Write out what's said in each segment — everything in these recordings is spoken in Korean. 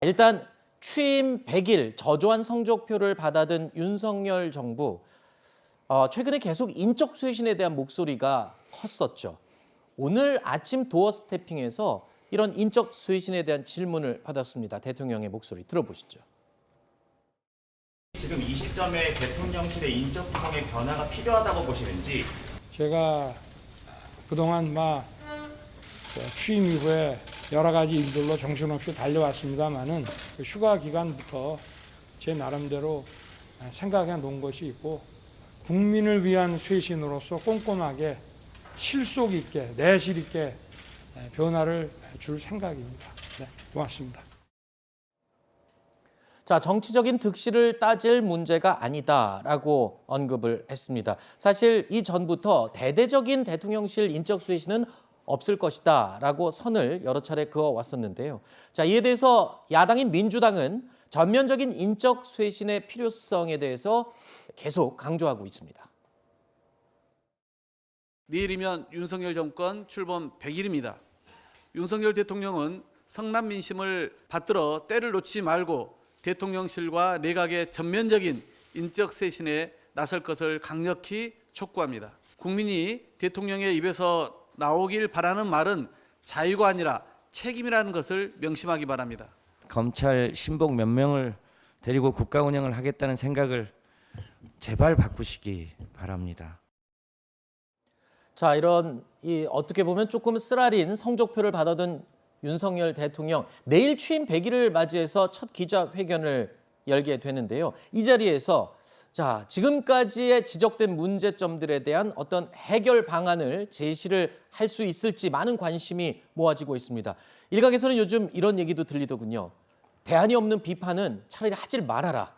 일단 취임 100일 저조한 성적표를 받아든 윤석열 정부, 최근에 계속 인적 쇄신에 대한 목소리가 컸었죠. 오늘 아침 도어 스태핑에서 이런 인적 쇄신에 대한 질문을 받았습니다. 대통령의 목소리 들어보시죠. 지금 이 시점에 대통령실의 인적 구성의 변화가 필요하다고 보시는지. 제가 그동안 취임 이후에 여러 가지 일들로 정신없이 달려왔습니다마는 그 휴가 기간부터 제 나름대로 생각해 놓은 것이 있고 국민을 위한 쇄신으로서 꼼꼼하게 실속 있게 내실 있게 변화를 줄 생각입니다. 네, 고맙습니다. 자, 정치적인 득실을 따질 문제가 아니다라고 언급을 했습니다. 사실 이전부터 대대적인 대통령실 인적 쇄신은 없을 것이다라고 선을 여러 차례 그어왔었는데요. 자, 이에 대해서 야당인 민주당은 전면적인 인적 쇄신의 필요성에 대해서 계속 강조하고 있습니다. 내일이면 윤석열 정권 출범 100일입니다. 윤석열 대통령은 성남 민심을 받들어 때를 놓지 말고 대통령실과 내각의 전면적인 인적 쇄신에 나설 것을 강력히 촉구합니다. 국민이 대통령의 입에서 나오길 바라는 말은 자유가 아니라 책임이라는 것을 명심하기 바랍니다. 검찰 신복 몇 명을 데리고 국가 운영을 하겠다는 생각을 제발 바꾸시기 바랍니다. 자, 이런 어떻게 보면 조금 쓰라린 성적표를 받아든 윤석열 대통령, 내일 취임 100일을 맞이해서 첫 기자회견을 열게 되는데요. 이 자리에서 자, 지금까지의 지적된 문제점들에 대한 어떤 해결 방안을 제시를 할 수 있을지 많은 관심이 모아지고 있습니다. 일각에서는 요즘 이런 얘기도 들리더군요. 대안이 없는 비판은 차라리 하질 말아라.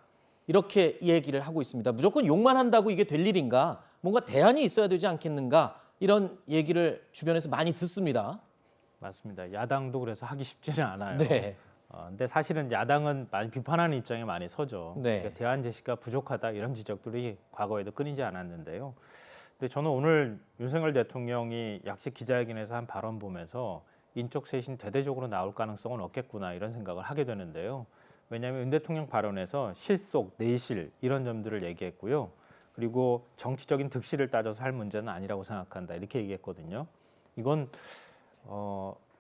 이렇게 얘기를 하고 있습니다. 무조건 욕만 한다고 이게 될 일인가? 뭔가 대안이 있어야 되지 않겠는가? 이런 얘기를 주변에서 많이 듣습니다. 맞습니다. 야당도 그래서 하기 쉽지는 않아요. 네. 근데 사실은 야당은 많이 비판하는 입장에 많이 서죠. 네. 그러니까 대안 제시가 부족하다 이런 지적들이 과거에도 끊이지 않았는데요. 근데 저는 오늘 윤석열 대통령이 약식 기자회견에서 한 발언 보면서 인적 쇄신 대대적으로 나올 가능성은 없겠구나 이런 생각을 하게 되는데요. 왜냐하면 윤 대통령 발언에서 실속, 내실 이런 점들을 얘기했고요. 그리고 정치적인 득실을 따져서 할 문제는 아니라고 생각한다 이렇게 얘기했거든요. 이건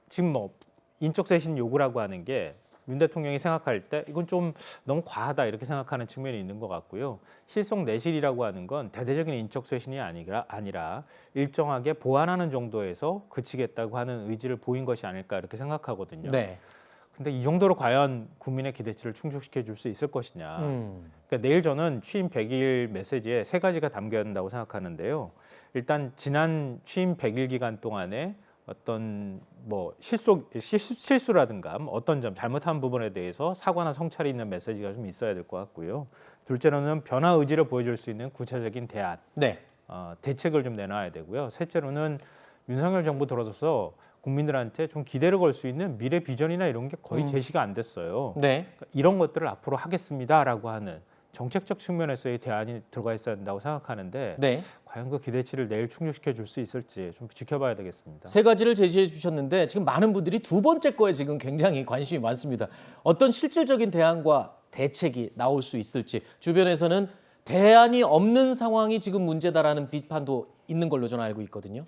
지금 인적 쇄신 요구라고 하는 게 윤 대통령이 생각할 때 이건 좀 너무 과하다 이렇게 생각하는 측면이 있는 것 같고요. 실속 내실이라고 하는 건 대대적인 인적 쇄신이 아니라 일정하게 보완하는 정도에서 그치겠다고 하는 의지를 보인 것이 아닐까 이렇게 생각하거든요. 네. 근데 이 정도로 과연 국민의 기대치를 충족시켜 줄 수 있을 것이냐. 그러니까 내일 저는 취임 100일 메시지에 세 가지가 담겨야 된다고 생각하는데요. 일단 지난 취임 100일 기간 동안에 어떤 실수라든가 어떤 점 잘못한 부분에 대해서 사과나 성찰이 있는 메시지가 좀 있어야 될 것 같고요. 둘째로는 변화 의지를 보여줄 수 있는 구체적인 대안, 네. 대책을 좀 내놔야 되고요. 셋째로는 윤석열 정부 들어서서 국민들한테 좀 기대를 걸 수 있는 미래 비전이나 이런 게 거의 제시가 안 됐어요. 네. 그러니까 이런 것들을 앞으로 하겠습니다라고 하는 정책적 측면에서의 대안이 들어가 있어야 된다고 생각하는데 네. 과연 그 기대치를 내일 충족시켜 줄 수 있을지 좀 지켜봐야 되겠습니다. 세 가지를 제시해 주셨는데 지금 많은 분들이 두 번째 거에 지금 굉장히 관심이 많습니다. 어떤 실질적인 대안과 대책이 나올 수 있을지, 주변에서는 대안이 없는 상황이 지금 문제다라는 비판도 있는 걸로 저는 알고 있거든요.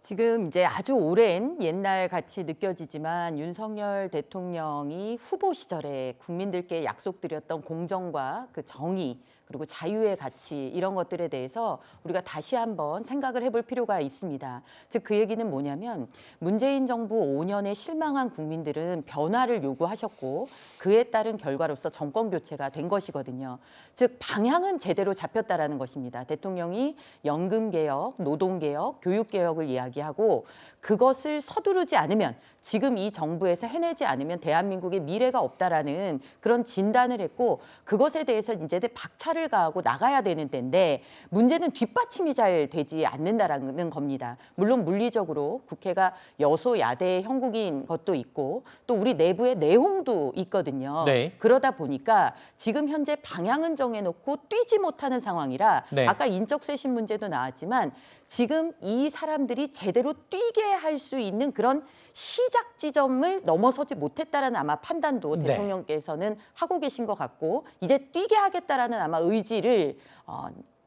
지금 이제 아주 오랜 옛날 같이 느껴지지만 윤석열 대통령이 후보 시절에 국민들께 약속드렸던 공정과 그 정의 그리고 자유의 가치 이런 것들에 대해서 우리가 다시 한번 생각을 해볼 필요가 있습니다. 즉 그 얘기는 뭐냐면 문재인 정부 5년에 실망한 국민들은 변화를 요구하셨고 그에 따른 결과로서 정권 교체가 된 것이거든요. 즉 방향은 제대로 잡혔다라는 것입니다. 대통령이 연금 개혁, 노동 개혁, 교육 개혁을 이야기하고 그것을 서두르지 않으면 지금 이 정부에서 해내지 않으면 대한민국의 미래가 없다라는 그런 진단을 했고 그것에 대해서 이제 박차를 가하고 나가야 되는 때인데 문제는 뒷받침이 잘 되지 않는다라는 겁니다. 물론 물리적으로 국회가 여소야대의 형국인 것도 있고 또 우리 내부의 내홍도 있거든요. 네. 그러다 보니까 지금 현재 방향은 정해놓고 뛰지 못하는 상황이라 네. 아까 인적 쇄신 문제도 나왔지만 지금 이 사람들이 제대로 뛰게 할 수 있는 그런 시작 지점을 넘어서지 못했다라는 아마 판단도 네. 대통령께서는 하고 계신 것 같고 이제 뛰게 하겠다라는 아마 의지를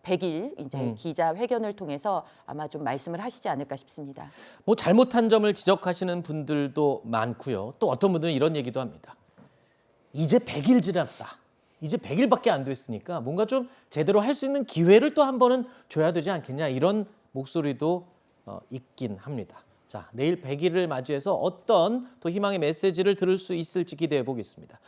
100일 이제 기자회견을 통해서 아마 좀 말씀을 하시지 않을까 싶습니다. 뭐 잘못한 점을 지적하시는 분들도 많고요. 또 어떤 분들은 이런 얘기도 합니다. 이제 100일 지났다. 이제 100일밖에 안 됐으니까 뭔가 좀 제대로 할 수 있는 기회를 또 한 번은 줘야 되지 않겠냐 이런 목소리도 있긴 합니다. 자, 내일 100일을 맞이해서 어떤 또 희망의 메시지를 들을 수 있을지 기대해 보겠습니다.